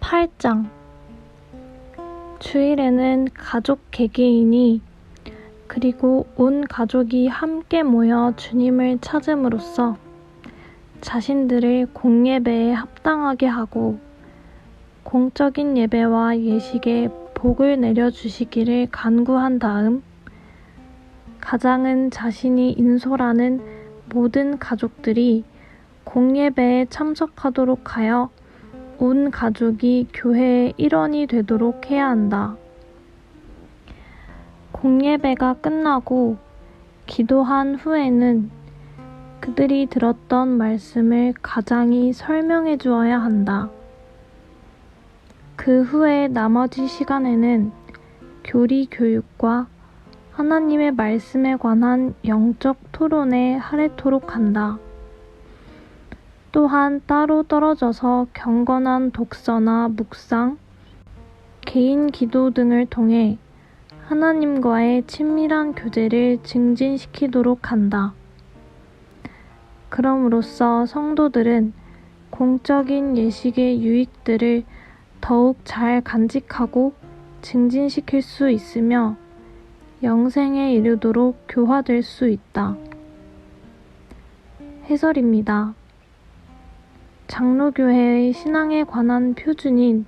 8장 주일에는 가족 개개인이 그리고 온 가족이 함께 모여 주님을 찾음으로써 자신들을 공예배에 합당하게 하고 공적인 예배와 예식에 복을 내려주시기를 간구한 다음 가장은 자신이 인솔하는 모든 가족들이 공예배에 참석하도록 하여 온 가족이 교회의 일원이 되도록 해야 한다. 공예배가 끝나고 기도한 후에는 그들이 들었던 말씀을 가장이 설명해 주어야 한다. 그 후에 나머지 시간에는 교리 교육과 하나님의 말씀에 관한 영적 토론에 할애토록 한다. 또한 따로 떨어져서 경건한 독서나 묵상, 개인 기도 등을 통해 하나님과의 친밀한 교제를 증진시키도록 한다. 그럼으로써 성도들은 공적인 예식의 유익들을 더욱 잘 간직하고 증진시킬 수 있으며 영생에 이르도록 교화될 수 있다. 해설입니다. 장로교회의 신앙에 관한 표준인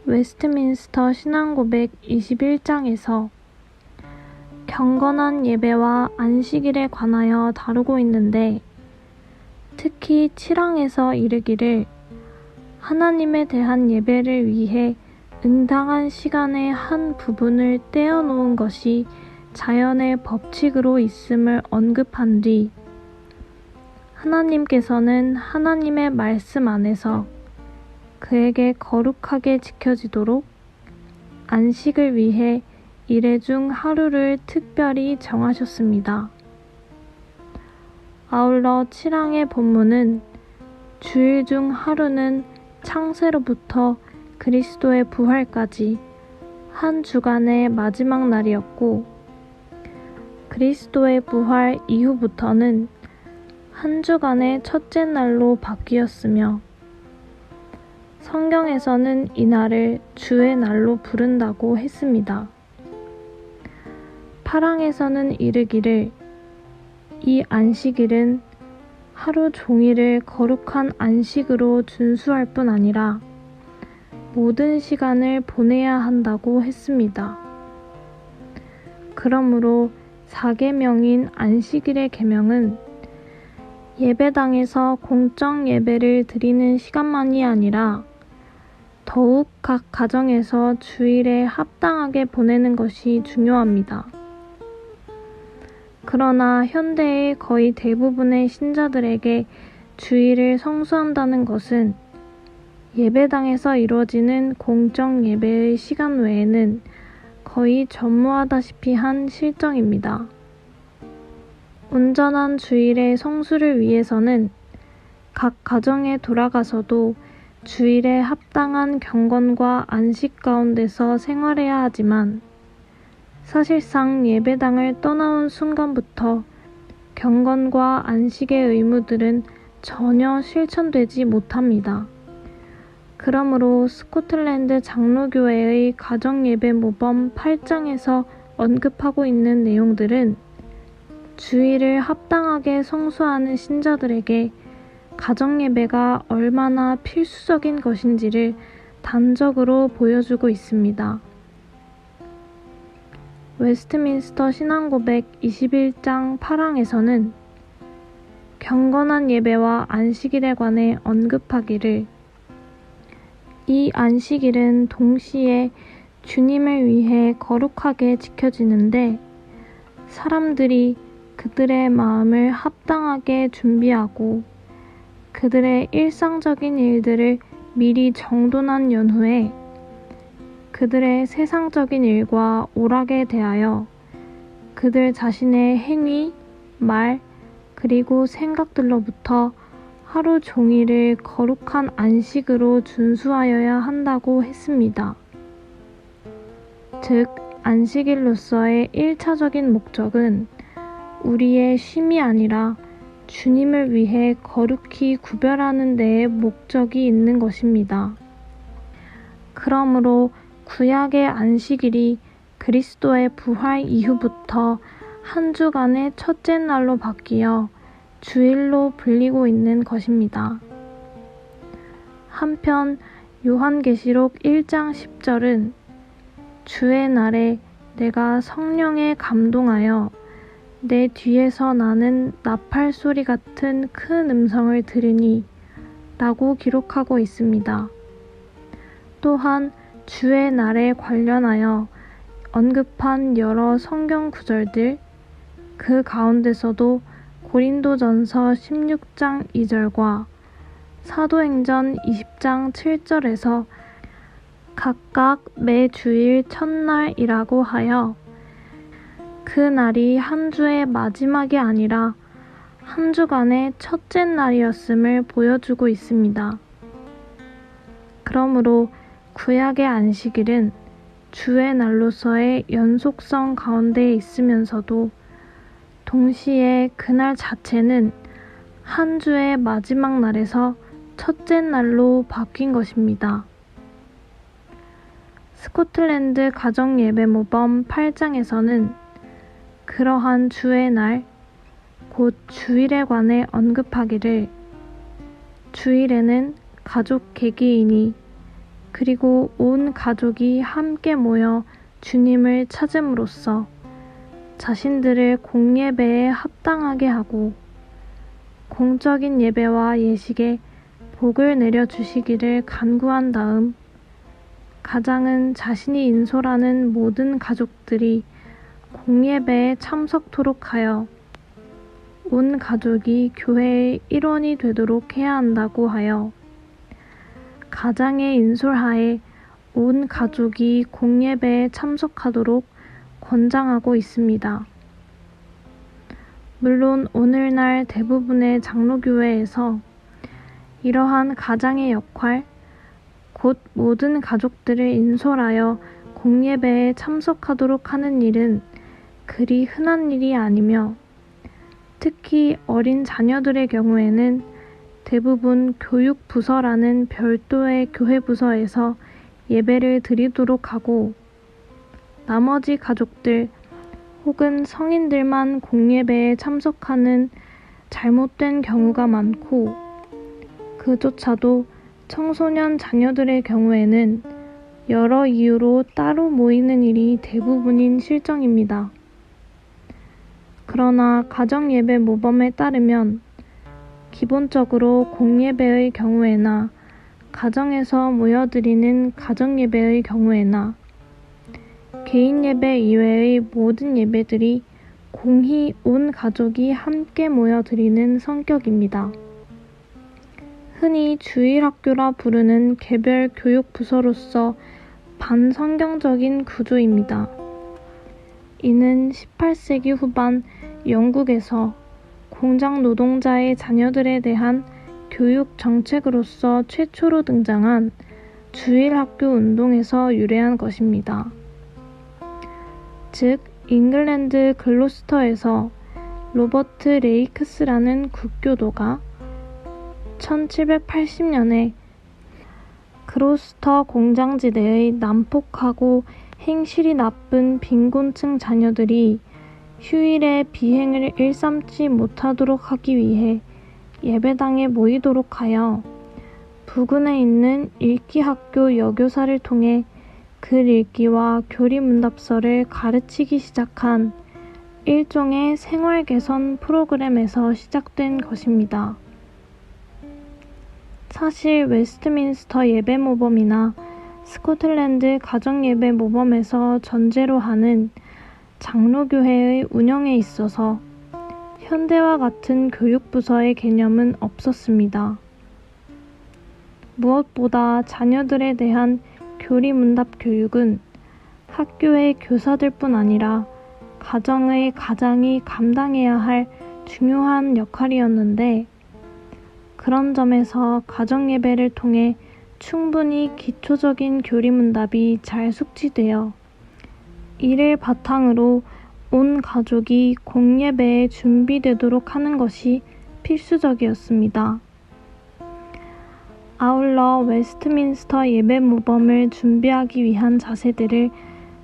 웨스트민스터 신앙고백 21장에서 경건한 예배와 안식일에 관하여 다루고 있는데 특히 7항에서 이르기를 하나님에 대한 예배를 위해 응당한 시간의 한 부분을 떼어놓은 것이 자연의 법칙으로 있음을 언급한 뒤 하나님께서는 하나님의 말씀 안에서 그에게 거룩하게 지켜지도록 안식을 위해 일회 중 하루를 특별히 정하셨습니다. 아울러 7항의 본문은 주일 중 하루는 창세로부터 그리스도의 부활까지 한 주간의 마지막 날이었고 그리스도의 부활 이후부터는 한 주간의 첫째 날로 바뀌었으며 성경에서는 이날을 주의 날로 부른다고 했습니다. 8항에서는 이르기를 이 안식일은 하루 종일을 거룩한 안식으로 준수할 뿐 아니라 모든 시간을 보내야 한다고 했습니다. 그러므로 4계명인 안식일의 계명은 예배당에서 공적 예배를 드리는 시간만이 아니라 더욱 각 가정에서 주일에 합당하게 보내는 것이 중요합니다. 그러나 현대의 거의 대부분의 신자들에게 주일을 성수한다는 것은 예배당에서 이루어지는 공적 예배의 시간 외에는 거의 전무하다시피 한 실정입니다. 온전한 주일의 성수를 위해서는 각 가정에 돌아가서도 주일에 합당한 경건과 안식 가운데서 생활해야 하지만 사실상 예배당을 떠나온 순간부터 경건과 안식의 의무들은 전혀 실천되지 못합니다. 그러므로 스코틀랜드 장로교회의 가정예배 모범 8장에서 언급하고 있는 내용들은 주일을 합당하게 성수하는 신자들에게 가정예배가 얼마나 필수적인 것인지를 단적으로 보여주고 있습니다. 웨스트민스터 신앙고백 21장 8항에서는 경건한 예배와 안식일에 관해 언급하기를 이 안식일은 동시에 주님을 위해 거룩하게 지켜지는데 사람들이 그들의 마음을 합당하게 준비하고 그들의 일상적인 일들을 미리 정돈한 연후에 그들의 세상적인 일과 오락에 대하여 그들 자신의 행위, 말, 그리고 생각들로부터 하루 종일을 거룩한 안식으로 준수하여야 한다고 했습니다. 즉, 안식일로서의 1차적인 목적은 우리의 쉼이 아니라 주님을 위해 거룩히 구별하는 데에 목적이 있는 것입니다. 그러므로 구약의 안식일이 그리스도의 부활 이후부터 한 주간의 첫째 날로 바뀌어 주일로 불리고 있는 것입니다. 한편 요한계시록 1장 10절은 주의 날에 내가 성령에 감동하여 내 뒤에서 나는 나팔 소리 같은 큰 음성을 들으니 라고 기록하고 있습니다. 또한 주의 날에 관련하여 언급한 여러 성경 구절들, 그 가운데서도 고린도전서 16장 2절과 사도행전 20장 7절에서 각각 매 주일 첫날이라고 하여 그 날이 한 주의 마지막이 아니라 한 주간의 첫째 날이었음을 보여주고 있습니다. 그러므로 구약의 안식일은 주의 날로서의 연속성 가운데 있으면서도 동시에 그날 자체는 한 주의 마지막 날에서 첫째 날로 바뀐 것입니다. 스코틀랜드 가정예배모범 8장에서는 그러한 주의 날, 곧 주일에 관해 언급하기를 주일에는 가족 개개인이 그리고 온 가족이 함께 모여 주님을 찾음으로써 자신들을 공예배에 합당하게 하고 공적인 예배와 예식에 복을 내려주시기를 간구한 다음 가장은 자신이 인솔하는 모든 가족들이 공예배에 참석토록 하여 온 가족이 교회의 일원이 되도록 해야 한다고 하여 가장의 인솔하에 온 가족이 공예배에 참석하도록 권장하고 있습니다. 물론 오늘날 대부분의 장로교회에서 이러한 가장의 역할, 곧 모든 가족들을 인솔하여 공예배에 참석하도록 하는 일은 그리 흔한 일이 아니며 특히 어린 자녀들의 경우에는 대부분 교육부서라는 별도의 교회부서에서 예배를 드리도록 하고 나머지 가족들 혹은 성인들만 공예배에 참석하는 잘못된 경우가 많고 그조차도 청소년 자녀들의 경우에는 여러 이유로 따로 모이는 일이 대부분인 실정입니다. 그러나 가정예배 모범에 따르면 기본적으로 공예배의 경우에나 가정에서 모여드리는 가정예배의 경우에나 개인예배 이외의 모든 예배들이 공히 온 가족이 함께 모여드리는 성격입니다. 흔히 주일학교라 부르는 개별 교육부서로서 반성경적인 구조입니다. 이는 18세기 후반 영국에서 공장 노동자의 자녀들에 대한 교육 정책으로서 최초로 등장한 주일학교 운동에서 유래한 것입니다. 즉, 잉글랜드 글로스터에서 로버트 레이크스라는 국교도가 1780년에 글로스터 공장지대의 난폭하고 행실이 나쁜 빈곤층 자녀들이 휴일에 비행을 일삼지 못하도록 하기 위해 예배당에 모이도록 하여 부근에 있는 읽기학교 여교사를 통해 글 읽기와 교리문답서를 가르치기 시작한 일종의 생활 개선 프로그램에서 시작된 것입니다. 사실 웨스트민스터 예배 모범이나 스코틀랜드 가정예배 모범에서 전제로 하는 장로교회의 운영에 있어서 현대와 같은 교육부서의 개념은 없었습니다. 무엇보다 자녀들에 대한 교리문답 교육은 학교의 교사들뿐 아니라 가정의 가장이 감당해야 할 중요한 역할이었는데 그런 점에서 가정예배를 통해 충분히 기초적인 교리문답이 잘 숙지되어 이를 바탕으로 온 가족이 공예배에 준비되도록 하는 것이 필수적이었습니다. 아울러 웨스트민스터 예배 모범을 준비하기 위한 자세들을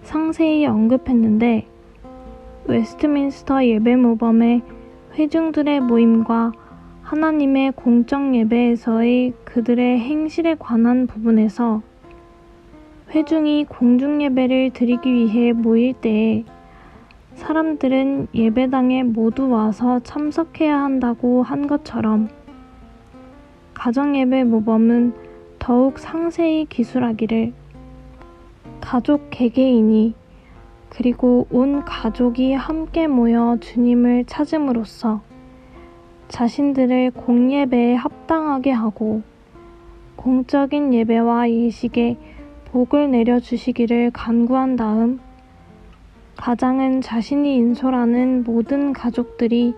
상세히 언급했는데, 웨스트민스터 예배 모범의 회중들의 모임과 하나님의 공적 예배에서의 그들의 행실에 관한 부분에서 회중이 공중 예배를 드리기 위해 모일 때에 사람들은 예배당에 모두 와서 참석해야 한다고 한 것처럼, 가정예배 모범은 더욱 상세히 기술하기를 가족 개개인이 그리고 온 가족이 함께 모여 주님을 찾음으로써 자신들을 공예배에 합당하게 하고 공적인 예배와 예식에 복을 내려주시기를 간구한 다음, 가장은 자신이 인솔하는 모든 가족들이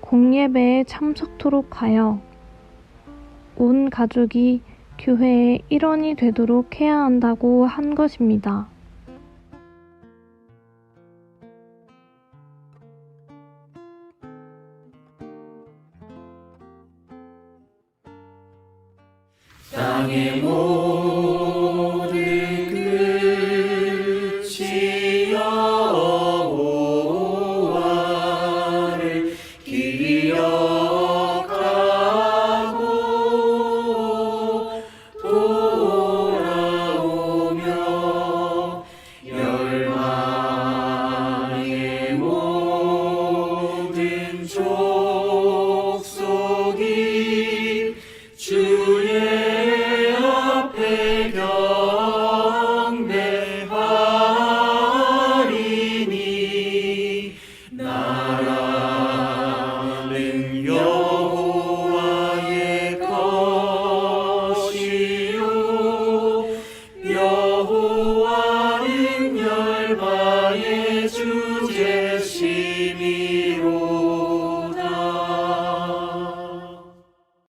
공예배에 참석토록 하여 온 가족이 교회의 일원이 되도록 해야 한다고 한 것입니다. 땅의 모든 끝이 여호와를 기억하고 돌아오며 열방의 모든 족속이 주의 경배하리니 나라는 여호와의 것이요 여호와는 열방의